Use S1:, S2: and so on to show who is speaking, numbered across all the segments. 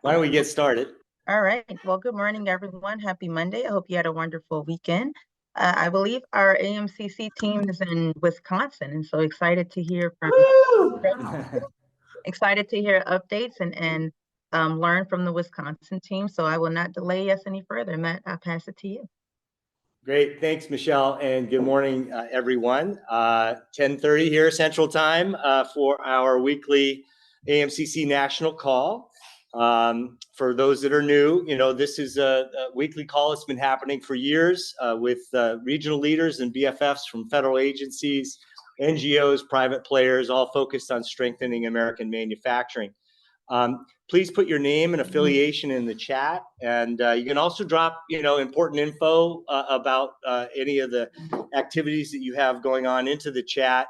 S1: Why don't we get started?
S2: All right. Well, good morning, everyone. Happy Monday. I hope you had a wonderful weekend. I believe our AMCC team is in Wisconsin, and so excited to hear from
S1: Woo!
S2: excited to hear updates and learn from the Wisconsin team. So I will not delay us any further. Matt, I'll pass it to you.
S1: Great. Thanks, Michelle, and good morning, everyone. 10:30 here Central Time for our weekly AMCC National Call. For those that are new, this is a weekly call that's been happening for years with regional leaders and BFFs from federal agencies, NGOs, private players, all focused on strengthening American manufacturing. Please put your name and affiliation in the chat, and you can also drop, important info about any of the activities that you have going on into the chat.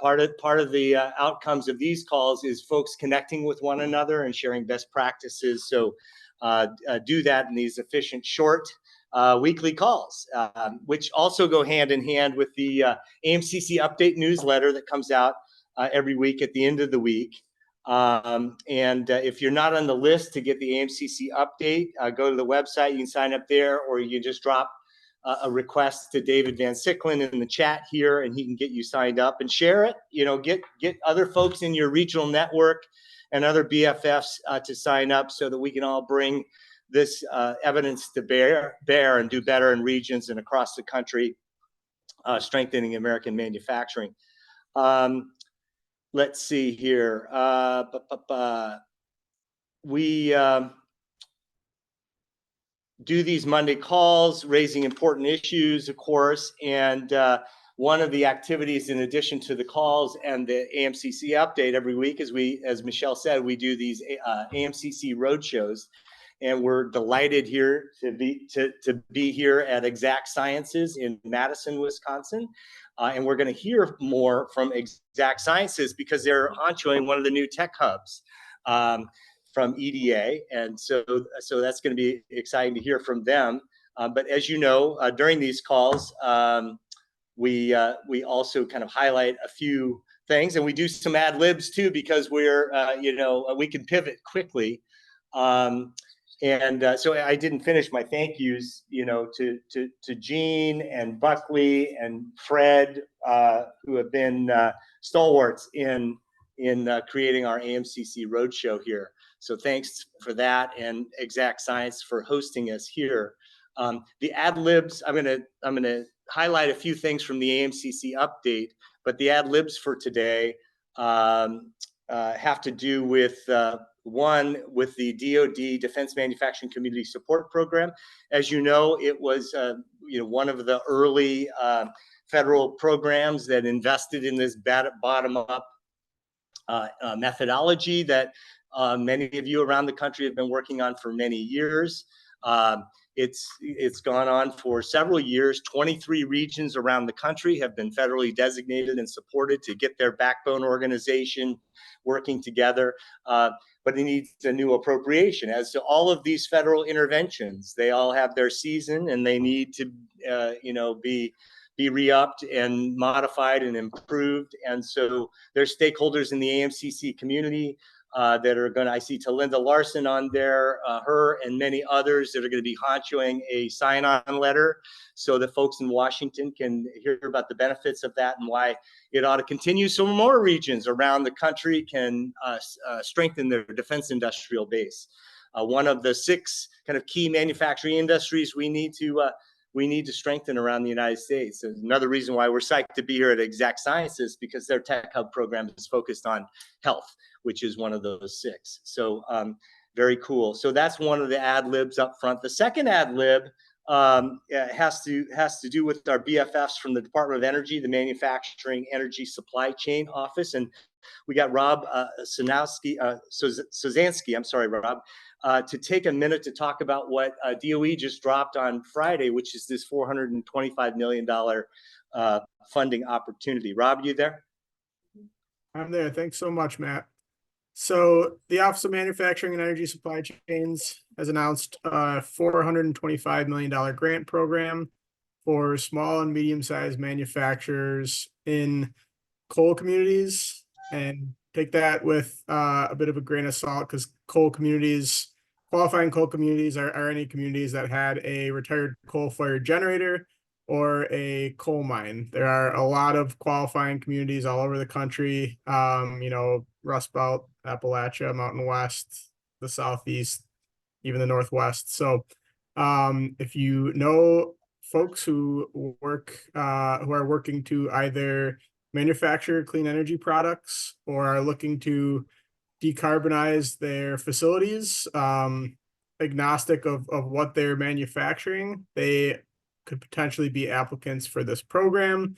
S1: Part of the outcomes of these calls is folks connecting with one another and sharing best practices. So do that in these efficient, short weekly calls, which also go hand in hand with the AMCC update newsletter that comes out every week at the end of the week. If you're not on the list to get the AMCC update, go to the website. You can sign up there, or you can just drop a request to David Van Sicklen in the chat here, and he can get you signed up and share it. Get other folks in your regional network and other BFFs to sign up so that we can all bring this evidence to bear and do better in regions and across the country, strengthening American manufacturing. Let's see here. We do these Monday calls, raising important issues, of course, and one of the activities, in addition to the calls and the AMCC update every week, is as Michelle said, we do these AMCC roadshows, and we're delighted here to be here at Exact Sciences in Madison, Wisconsin. And we're going to hear more from Exact Sciences because they're launching one of the new tech hubs from EDA. And so that's going to be exciting to hear from them. But as you know, during these calls, we also kind of highlight a few things, and we do some ad libs too, because we're, we can pivot quickly. So I didn't finish my thank yous, to Gene and Buckley and Fred, who have been stalwarts in creating our AMCC Roadshow here. So thanks for that, and Exact Science for hosting us here. The ad libs, I'm gonna highlight a few things from the AMCC update, but the ad libs for today have to do with one, with the DoD Defense Manufacturing Community Support Program. As you know, it was one of the early federal programs that invested in this bottom-up methodology that many of you around the country have been working on for many years. It's gone on for several years. 23 regions around the country have been federally designated and supported to get their backbone organization working together. But it needs a new appropriation. As to all of these federal interventions, they all have their season, and they need to, be re-upped and modified and improved. And so there's stakeholders in the AMCC community that are going to, I see Talinda Larson on there, her and many others that are going to be honchoing a sign-on letter so that folks in Washington can hear about the benefits of that and why it ought to continue so more regions around the country can strengthen their defense industrial base. One of the 6 kind of key manufacturing industries we need to strengthen around the United States. There's another reason why we're psyched to be here at Exact Sciences, because their Tech Hub program is focused on health, which is one of those 6. So very cool. So that's one of the ad libs up front. The second ad lib has to do with our BFFs from the Department of Energy, the Manufacturing Energy Supply Chain Office. And we got Rob Sozansky, Rob, to take a minute to talk about what DOE just dropped on Friday, which is this $425 million funding opportunity. Rob, you there?
S3: I'm there. Thanks so much, Matt. So the Office of Manufacturing and Energy Supply Chains has announced a $425 million grant program for small and medium-sized manufacturers in coal communities and take that with a bit of a grain of salt, because qualifying coal communities are any communities that had a retired coal-fired generator or a coal mine. There are a lot of qualifying communities all over the country, Rust Belt, Appalachia, Mountain West, the Southeast, even the Northwest. So if you know folks who are working to either manufacture clean energy products or are looking to decarbonize their facilities, agnostic of what they're manufacturing, they could potentially be applicants for this program.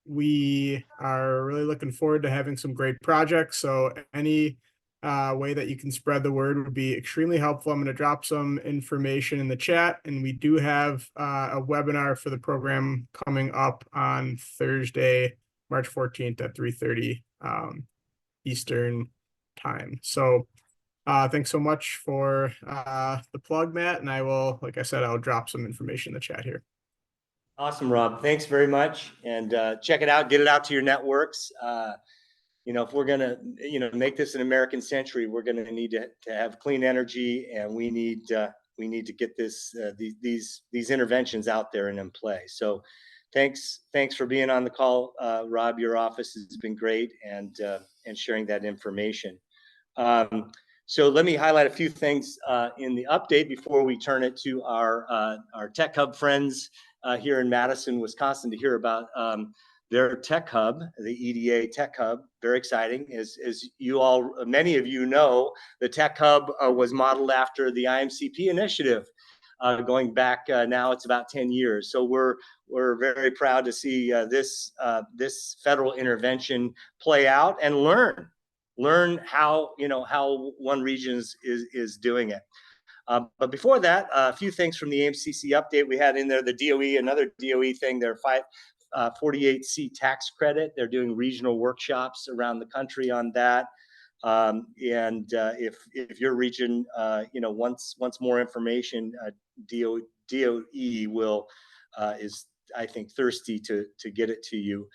S3: We are really looking forward to having some great projects. So any way that you can spread the word would be extremely helpful. I'm going to drop some information in the chat, and we do have a webinar for the program coming up on Thursday, March 14th at 3:30 Eastern time. So thanks so much for the plug, Matt. And I will, like I said, I'll drop some information in the chat here.
S1: Awesome, Rob. Thanks very much. And check it out, get it out to your networks. If we're going to, make this an American century, we're going to need to have clean energy, and we need to get these interventions out there and in play. So thanks for being on the call, Rob. Your office has been great, and sharing that information. So let me highlight a few things in the update before we turn it to our Tech Hub friends here in Madison, Wisconsin, to hear about their Tech Hub, the EDA Tech Hub. Very exciting. As many of you know, the Tech Hub was modeled after the IMCP initiative, going back now it's about 10 years. So we're very proud to see this federal intervention play out and learn how one region is doing it. But before that, a few things from the AMCC update. We had in there the DOE, another DOE thing. Their 48C tax credit. They're doing regional workshops around the country on that. If your region, wants more information, DOE will is, I think, thirsty to get it to you.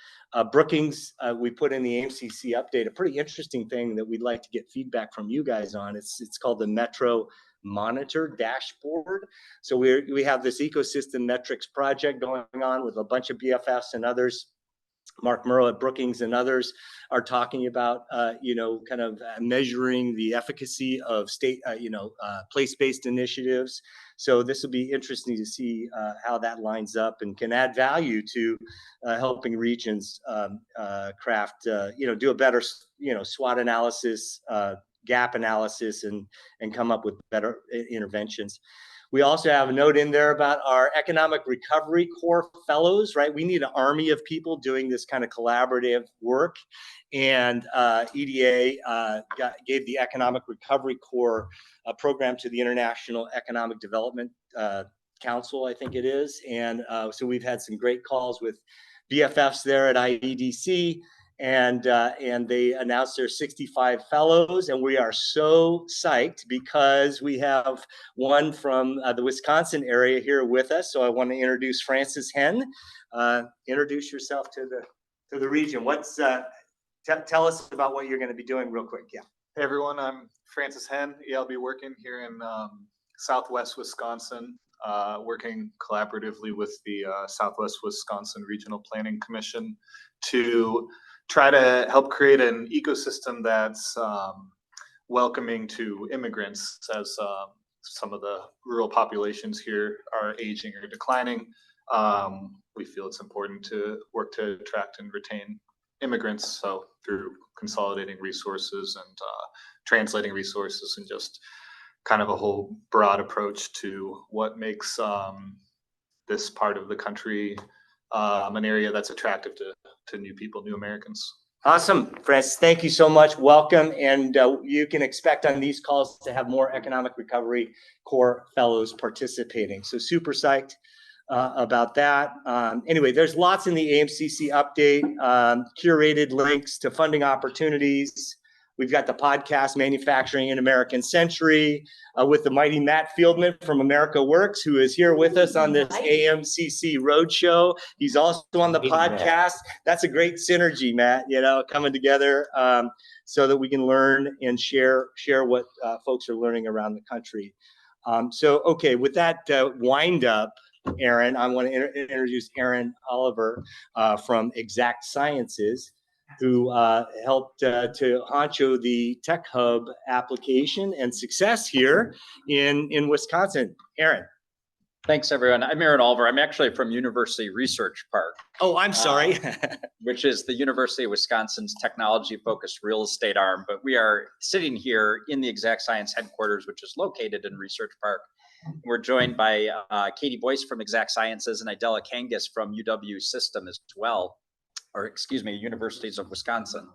S1: Brookings, we put in the AMCC update a pretty interesting thing that we'd like to get feedback from you guys on. It's called the Metro Monitor Dashboard. So we have this ecosystem metrics project going on with a bunch of BFFs and others. Mark Murrow at Brookings and others are talking about, kind of measuring the efficacy of state, place-based initiatives. So this will be interesting to see how that lines up and can add value to helping regions craft, do a better, SWOT analysis, gap analysis, and come up with better interventions. We also have a note in there about our Economic Recovery Corps fellows, right? We need an army of people doing this kind of collaborative work. And EDA gave the Economic Recovery Corps program to the International Economic Development Council, I think it is. And so we've had some great calls with BFFs there at IEDC. And they announced their 65 fellows, and we are so psyched because we have one from the Wisconsin area here with us. So I want to introduce Francis Henn. Introduce yourself to the region. Tell us about what you're going to be doing real quick. Yeah.
S4: Hey everyone, I'm Francis Henn. I'll be working here in Southwest Wisconsin, working collaboratively with the Southwest Wisconsin Regional Planning Commission to try to help create an ecosystem that's welcoming to immigrants, as some of the rural populations here are aging or declining. We feel it's important to work to attract and retain immigrants, so through consolidating resources and translating resources, and just kind of a whole broad approach to what makes this part of the country an area that's attractive to new people, new Americans.
S1: Awesome, Francis. Thank you so much. Welcome. And you can expect on these calls to have more Economic Recovery Corps fellows participating. So super psyched about that. Anyway, there's lots in the AMCC update, curated links to funding opportunities, We've got the podcast Manufacturing in American Century with the mighty Matt Fieldman from America Works, who is here with us on this AMCC Roadshow. He's also on the podcast. That's a great synergy, Matt, coming together so that we can learn and share what folks are learning around the country. Okay, with that wind up, Aaron, I want to introduce Aaron Oliver from Exact Sciences, who helped to honcho the Tech Hub application and success here in Wisconsin. Aaron.
S5: Thanks, everyone. I'm Aaron Oliver. I'm actually from University Research Park.
S1: Oh, I'm sorry.
S5: Which is the University of Wisconsin's technology-focused real estate arm. But we are sitting here in the Exact Science headquarters, which is located in Research Park. We're joined by Katie Boyce from Exact Sciences and Idella Kangas from UW System as well. Or excuse me, Universities of Wisconsin.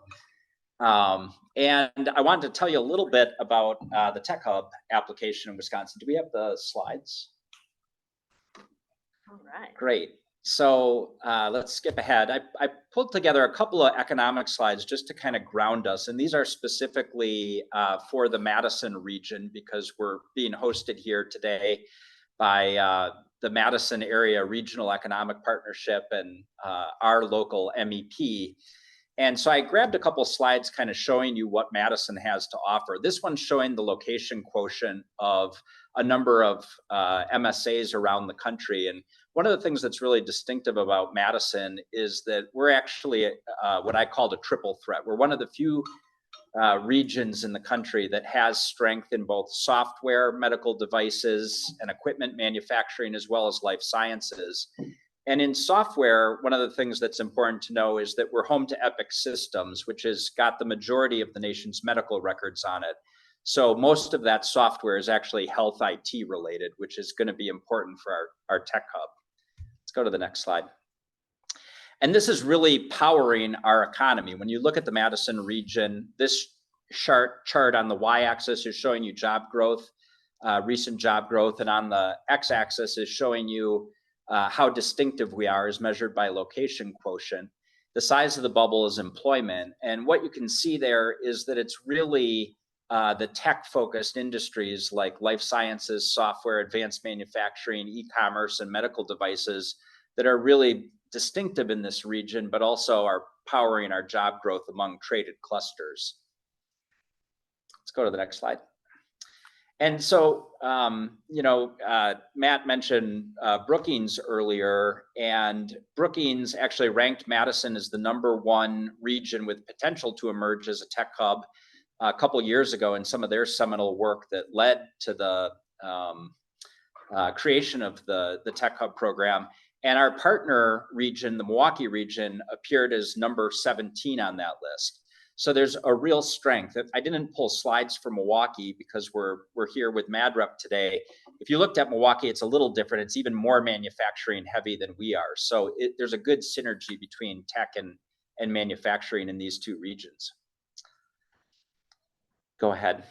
S5: And I wanted to tell you a little bit about the Tech Hub application in Wisconsin. Do we have the slides?
S6: All right.
S5: Great. So let's skip ahead. I pulled together a couple of economic slides just to kind of ground us. And these are specifically for the Madison region because we're being hosted here today by the Madison Area Regional Economic Partnership and our local MEP. And so I grabbed a couple slides kind of showing you what Madison has to offer. This one's showing the location quotient of a number of MSAs around the country. And one of the things that's really distinctive about Madison is that we're actually what I called a triple threat. We're one of the few regions in the country that has strength in both software, medical devices, and equipment manufacturing, as well as life sciences. And in software, one of the things that's important to know is that we're home to Epic Systems, which has got the majority of the nation's medical records on it. So most of that software is actually health IT related, which is going to be important for our Tech Hub. Let's go to the next slide. And this is really powering our economy. When you look at the Madison region, this chart on the y-axis is showing you job growth, recent job growth, and on the x-axis is showing you how distinctive we are as measured by location quotient. The size of the bubble is employment. And what you can see there is that it's really the tech-focused industries like life sciences, software, advanced manufacturing, e-commerce, and medical devices that are really distinctive in this region, but also are powering our job growth among traded clusters. Let's go to the next slide. And so, Matt mentioned Brookings earlier, and Brookings actually ranked Madison as the #1 region with potential to emerge as a tech hub a couple years ago in some of their seminal work that led to the creation of the Tech Hub program. And our partner region, the Milwaukee region, appeared as number 17 on that list. So there's a real strength. I didn't pull slides for Milwaukee because we're here with MadRep today. If you looked at Milwaukee, it's a little different. It's even more manufacturing heavy than we are. So there's a good synergy between tech and manufacturing in these two regions. Go ahead.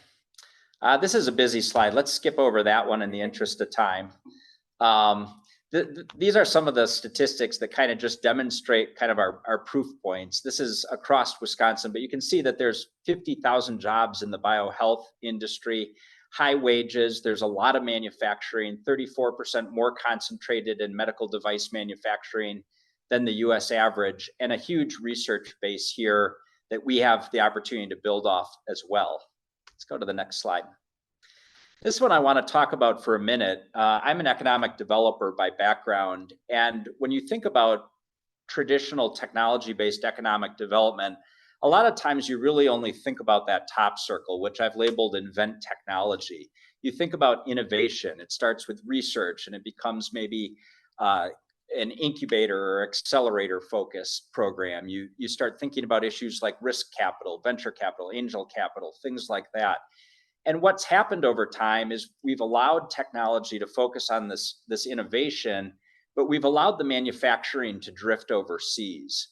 S5: This is a busy slide. Let's skip over that one in the interest of time. These are some of the statistics that kind of just demonstrate kind of our proof points. This is across Wisconsin, but you can see that there's 50,000 jobs in the biohealth industry, high wages. There's a lot of manufacturing, 34% more concentrated in medical device manufacturing than the US average, and a huge research base here that we have the opportunity to build off as well. Let's go to the next slide. This one I want to talk about for a minute. I'm an economic developer by background, and when you think about traditional technology-based economic development, a lot of times you really only think about that top circle, which I've labeled invent technology. You think about innovation. It starts with research, and it becomes maybe an incubator or accelerator focused program. You start thinking about issues like risk capital, venture capital, angel capital, things like that. And what's happened over time is we've allowed technology to focus on this innovation, but we've allowed the manufacturing to drift overseas.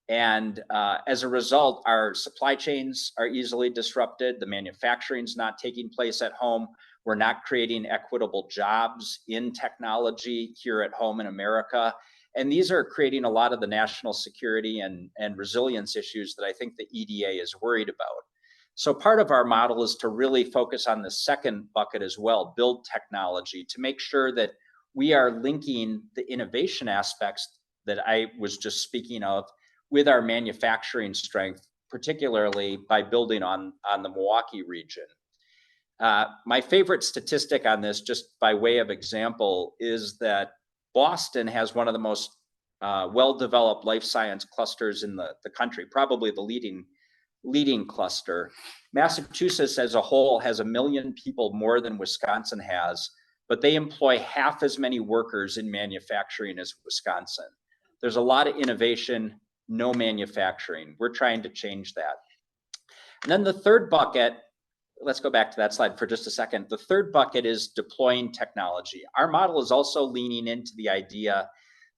S5: And as a result, our supply chains are easily disrupted. The manufacturing's not taking place at home. We're not creating equitable jobs in technology here at home in America. And these are creating a lot of the national security and resilience issues that I think the EDA is worried about. So part of our model is to really focus on the second bucket as well, build technology, to make sure that we are linking the innovation aspects that I was just speaking of with our manufacturing strength, particularly by building on the Milwaukee region. My favorite statistic on this, just by way of example, is that Boston has one of the most well-developed life science clusters in the country, probably the leading cluster. Massachusetts as a whole has 1 million people more than Wisconsin has, but they employ half as many workers in manufacturing as Wisconsin. There's a lot of innovation, no manufacturing. We're trying to change that. And then the third bucket, let's go back to that slide for just a second. The third bucket is deploying technology. Our model is also leaning into the idea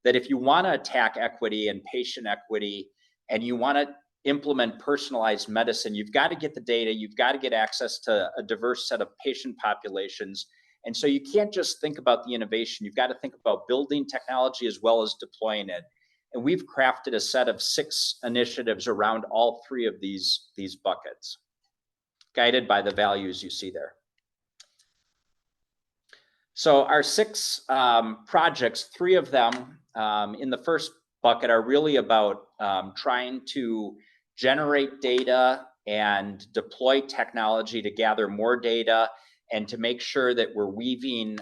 S5: that if you want to attack equity and patient equity, and you want to implement personalized medicine, you've got to get the data, you've got to get access to a diverse set of patient populations. And so you can't just think about the innovation, you've got to think about building technology as well as deploying it. And we've crafted a set of 6 initiatives around all 3 of these buckets, guided by the values you see there. So our 6 projects, 3 of them in the first bucket are really about trying to generate data and deploy technology to gather more data and to make sure that we're weaving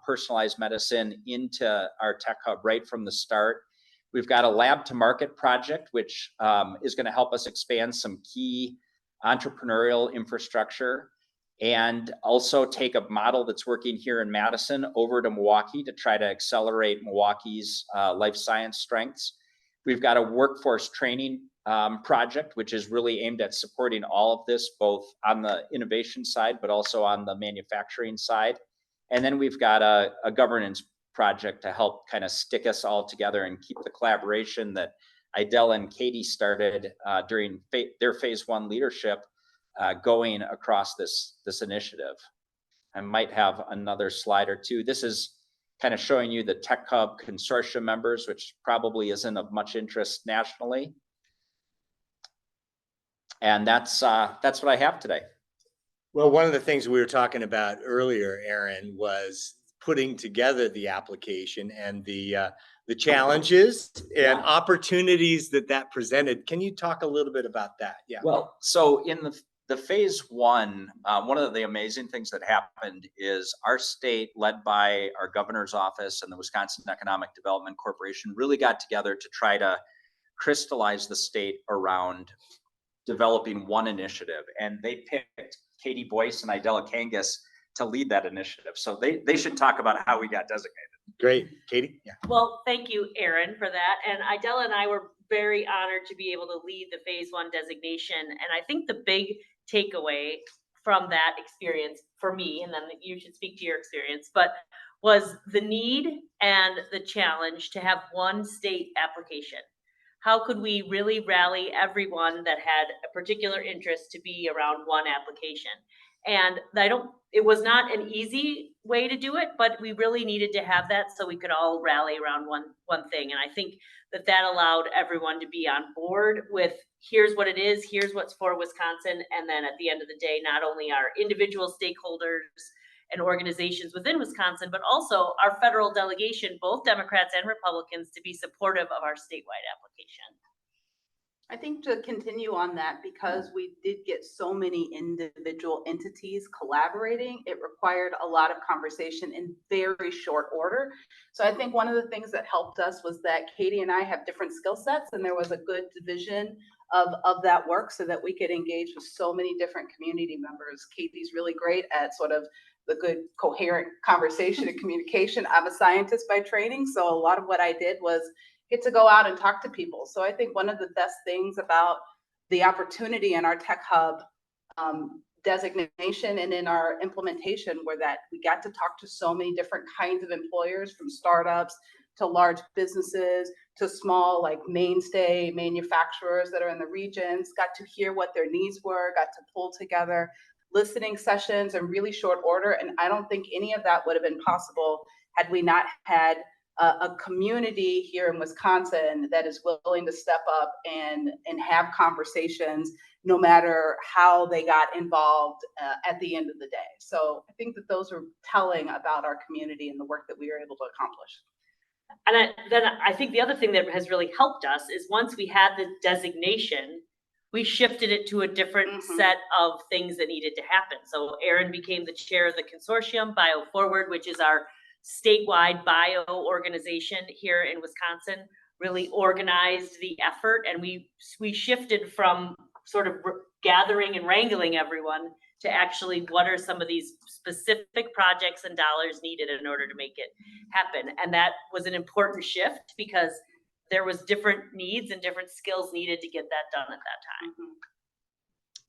S5: personalized medicine into our tech hub right from the start. We've got a lab to market project, which is going to help us expand some key entrepreneurial infrastructure, and also take a model that's working here in Madison over to Milwaukee to try to accelerate Milwaukee's life science strengths. We've got a workforce training project, which is really aimed at supporting all of this, both on the innovation side, but also on the manufacturing side. And then we've got a governance project to help kind of stick us all together and keep the collaboration that Idella and Katie started during their phase 1 leadership going across this initiative. I might have another slide or two. This is kind of showing you the Tech Hub consortium members, which probably isn't of much interest nationally. And that's what I have today.
S1: Well, one of the things we were talking about earlier, Aaron, was putting together the application and the challenges and opportunities that presented. Can you talk a little bit about that? Yeah.
S5: Well, so in the phase 1, one of the amazing things that happened is our state, led by our governor's office and the Wisconsin Economic Development Corporation, really got together to try to crystallize the state around developing one initiative. And they picked Katie Boyce and Idella Kangas to lead that initiative. So they should talk about how we got designated.
S1: Great. Katie? Yeah.
S6: Well, thank you, Aaron, for that. And Idella and I were very honored to be able to lead the phase 1 designation. And I think the big takeaway from that experience for me, and then you should speak to your experience, but was the need and the challenge to have one state application. How could we really rally everyone that had a particular interest to be around one application? And it was not an easy way to do it, but we really needed to have that so we could all rally around one thing. And I think that allowed everyone to be on board with, here's what it is, here's what's for Wisconsin. And then at the end of the day, not only our individual stakeholders and organizations within Wisconsin, but also our federal delegation, both Democrats and Republicans, to be supportive of our statewide application.
S7: I think to continue on that, because we did get so many individual entities collaborating, it required a lot of conversation in very short order. So I think one of the things that helped us was that Katie and I have different skill sets, and there was a good division of that work so that we could engage with so many different community members. Katie's really great at sort of the good coherent conversation and communication. I'm a scientist by training, so a lot of what I did was get to go out and talk to people. So I think one of the best things about the opportunity in our Tech Hub designation and in our implementation were that we got to talk to so many different kinds of employers, from startups to large businesses to small, like mainstay manufacturers that are in the regions, got to hear what their needs were, got to pull together listening sessions in really short order. And I don't think any of that would have been possible had we not had a community here in Wisconsin that is willing to step up and have conversations no matter how they got involved at the end of the day. So I think that those are telling about our community and the work that we are able to accomplish.
S6: And then I think the other thing that has really helped us is once we had the designation, we shifted it to a different set of things that needed to happen. So Erin became the chair of the consortium, Bio Forward, which is our statewide bio organization here in Wisconsin, really organized the effort. And we shifted from sort of gathering and wrangling everyone to actually what are some of these specific projects and dollars needed in order to make it happen. And that was an important shift because there was different needs and different skills needed to get that done at that time.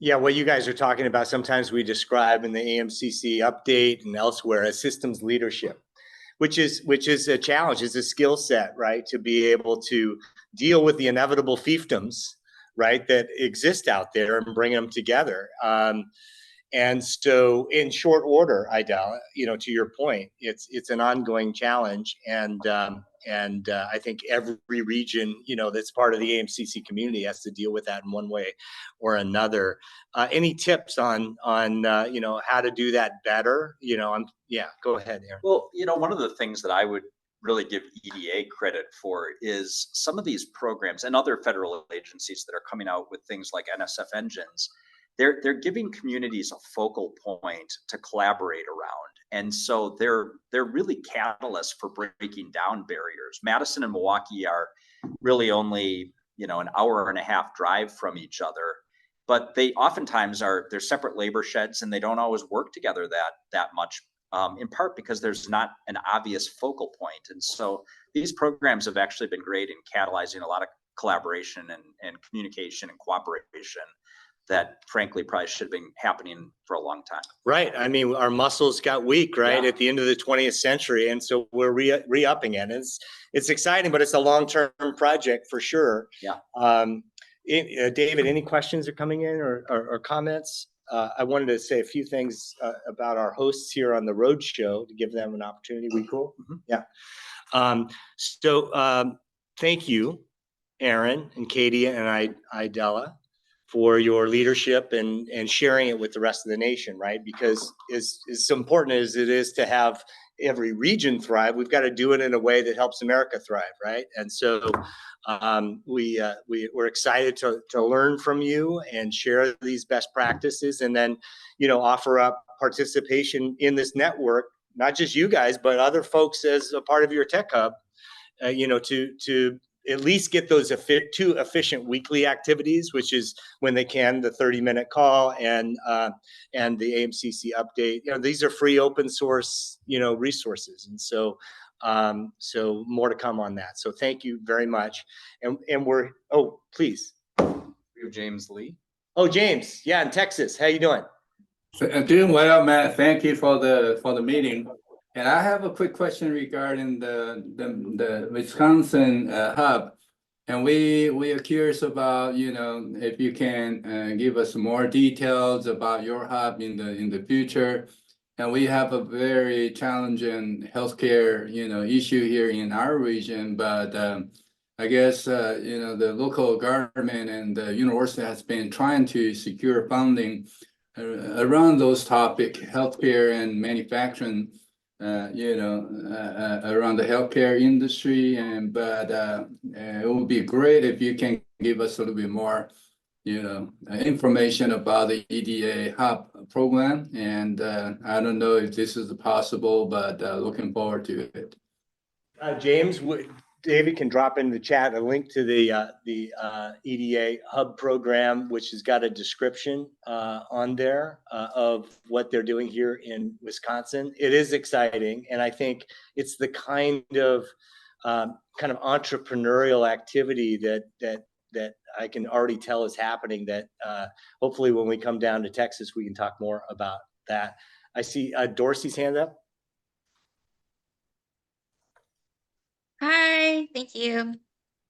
S1: Yeah, what you guys are talking about, sometimes we describe in the AMCC update and elsewhere as systems leadership, which is a challenge, it's a skill set, right? To be able to deal with the inevitable fiefdoms, right, that exist out there and bring them together. And so in short order, Idella, to your point, it's an ongoing challenge. And I think every region, that's part of the AMCC community has to deal with that in one way or another. Any tips on how to do that better? Go ahead, Aaron.
S5: Well, one of the things that I would really give EDA credit for is some of these programs and other federal agencies that are coming out with things like NSF engines. They're giving communities a focal point to collaborate around. And so they're really catalysts for breaking down barriers. Madison and Milwaukee are really only, an hour and a half drive from each other, but they oftentimes they're separate labor sheds and they don't always work together that much, in part because there's not an obvious focal point. And so these programs have actually been great in catalyzing a lot of collaboration and communication and cooperation that frankly probably should have been happening for a long time.
S1: Right. I mean, our muscles got weak, right, at the end of the 20th century. And so we're re-upping it. It's exciting, but it's a long-term project for sure.
S5: Yeah.
S1: David, any questions are coming in or comments? I wanted to say a few things about our hosts here on the Roadshow to give them an opportunity. We cool? Mm-hmm. Yeah. So thank you, Aaron and Katie and Idella, for your leadership and sharing it with the rest of the nation, right? Because as important as it is to have every region thrive, we've got to do it in a way that helps America thrive, right? And so we're excited to learn from you and share these best practices, and then offer up participation in this network, not just you guys, but other folks as a part of your tech hub, to at least get those two efficient weekly activities, which is when they can, the 30-minute call and the AMCC update. These are free open source, resources. And so more to come on that. So thank you very much. And please.
S4: We have James Lee.
S1: Oh, James. Yeah, in Texas. How you doing?
S8: Doing well, Matt. Thank you for the meeting. And I have a quick question regarding the Wisconsin hub, and we are curious about if you can give us more details about your hub in the future. And we have a very challenging healthcare issue here in our region, but I guess the local government and the university has been trying to secure funding around those topics, healthcare and manufacturing. Around the healthcare industry, but it would be great if you can give us a little bit more, information about the EDA Hub program. And I don't know if this is possible, but looking forward to it.
S1: James, David can drop in the chat a link to the EDA Hub program, which has got a description on there of what they're doing here in Wisconsin. It is exciting, and I think it's the kind of entrepreneurial activity that I can already tell is happening. That hopefully, when we come down to Texas, we can talk more about that. I see Dorsey's hand up.
S9: Hi, thank you.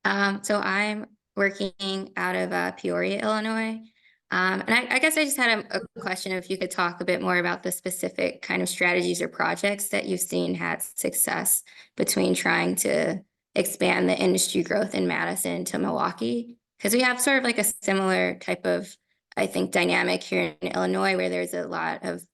S9: So I'm working out of Peoria, Illinois. And I guess I just had a question if you could talk a bit more about the specific kind of strategies or projects that you've seen had success between trying to expand the industry growth in Madison to Milwaukee, because we have sort of like a similar type of I think, dynamic here in Illinois, where there's a lot of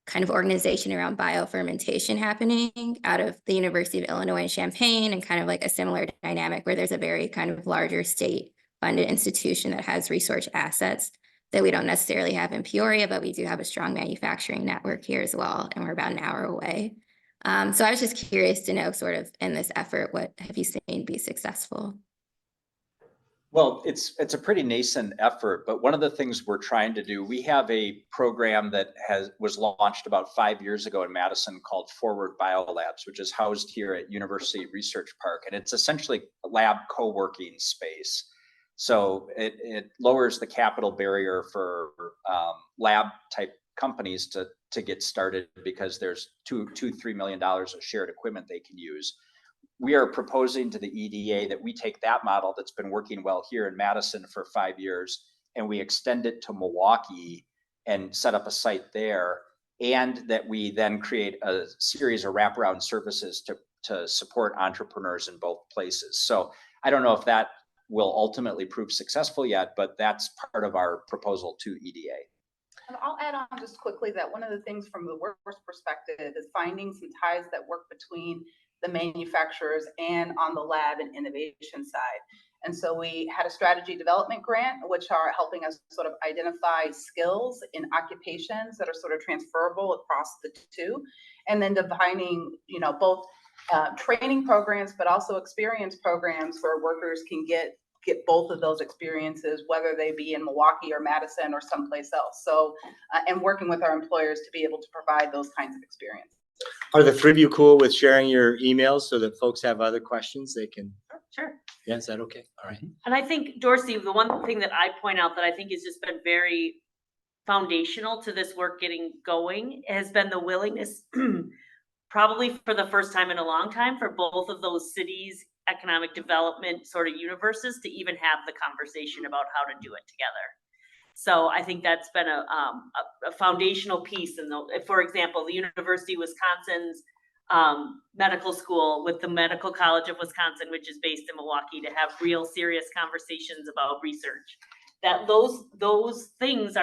S9: kind of organization around biofermentation happening out of the University of Illinois in Champaign, and kind of like a similar dynamic where there's a very kind of larger state-funded institution that has research assets that we don't necessarily have in Peoria, but we do have a strong manufacturing network here as well, and we're about an hour away. So I was just curious to know, sort of, in this effort, what have you seen be successful?
S5: Well, it's a pretty nascent effort, but one of the things we're trying to do, we have a program that was launched about 5 years ago in Madison called Forward Biolabs, which is housed here at University Research Park, and it's essentially a lab co-working space. So it lowers the capital barrier for lab type companies to get started, because there's $2-3 million of shared equipment they can use. We are proposing to the EDA that we take that model that's been working well here in Madison for 5 years, and we extend it to Milwaukee and set up a site there, and that we then create a series of wraparound services to support entrepreneurs in both places. So I don't know if that will ultimately prove successful yet, but that's part of our proposal to EDA.
S7: And I'll add on just quickly that one of the things from the workforce perspective is finding some ties that work between the manufacturers and on the lab and innovation side. And so we had a strategy development grant, which are helping us sort of identify skills in occupations that are sort of transferable across the two, and then defining, you know, both training programs, but also experience programs where workers can get both of those experiences, whether they be in Milwaukee or Madison or someplace else. So, and working with our employers to be able to provide those kinds of experiences.
S1: Are the three of you cool with sharing your emails so that folks have other questions they can?
S6: Sure.
S1: Yeah, is that okay? All right.
S6: And I think, Dorsey, the one thing that I point out that I think has just been very foundational to this work getting going has been the willingness, probably for the first time in a long time, for both of those cities' economic development sort of universes to even have the conversation about how to do it together. So I think that's been a foundational piece. And for example, the University of Wisconsin's medical school with the Medical College of Wisconsin, which is based in Milwaukee, to have real serious conversations about research. That those things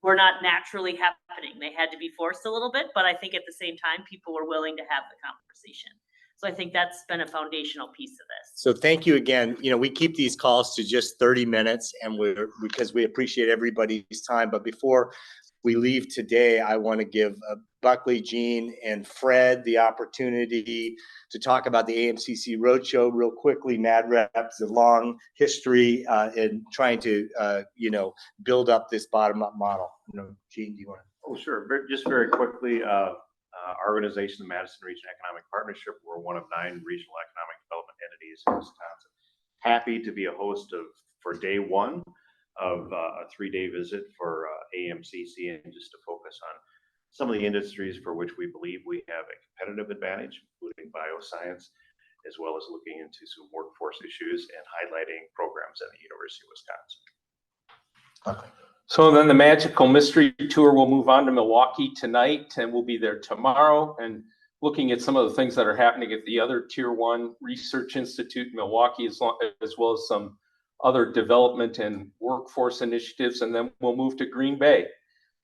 S6: were not naturally happening. They had to be forced a little bit, but I think at the same time, people were willing to have the conversation. So I think that's been a foundational piece of this.
S1: So thank you again. You know, we keep these calls to just 30 minutes, and because we appreciate everybody's time. But before we leave today, I want to give Buckley, Jean, and Fred the opportunity to talk about the AMCC Roadshow real quickly. Mad Reps, a long history in trying to, build up this bottom-up model. Jean, do you want to?
S10: Oh, sure. Just very quickly, our organization, the Madison Region Economic Partnership, we're one of 9 regional economic development entities in Wisconsin. Happy to be a host for day 1 of a 3-day visit for AMCC, and just to focus on some of the industries for which we believe we have a competitive advantage, including bioscience, as well as looking into some workforce issues and highlighting programs at the University of Wisconsin.
S1: Okay.
S11: So then the Magical Mystery Tour will move on to Milwaukee tonight, and we'll be there tomorrow, and looking at some of the things that are happening at the other Tier 1 Research Institute in Milwaukee, as well as some other development and workforce initiatives. And then we'll move to Green Bay,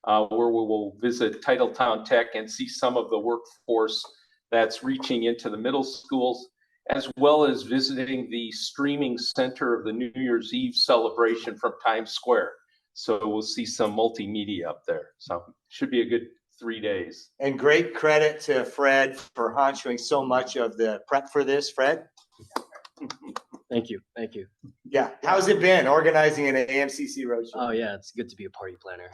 S11: where we will visit Titletown Tech and see some of the workforce that's reaching into the middle schools, as well as visiting the streaming center of the New Year's Eve celebration from Times Square. So we'll see some multimedia up there. So should be a good 3 days.
S1: And great credit to Fred for honchoing so much of the prep for this. Fred?
S12: Thank you. Thank you.
S1: Yeah. How's it been organizing an AMCC Roadshow?
S12: Oh, yeah. It's good to be a party planner.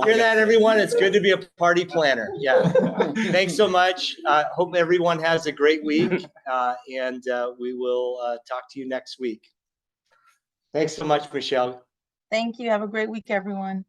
S1: Hear that, everyone? It's good to be a party planner. Yeah. Thanks so much. Hope everyone has a great week. And we will talk to you next week. Thanks so much, Michelle.
S2: Thank you. Have a great week, everyone.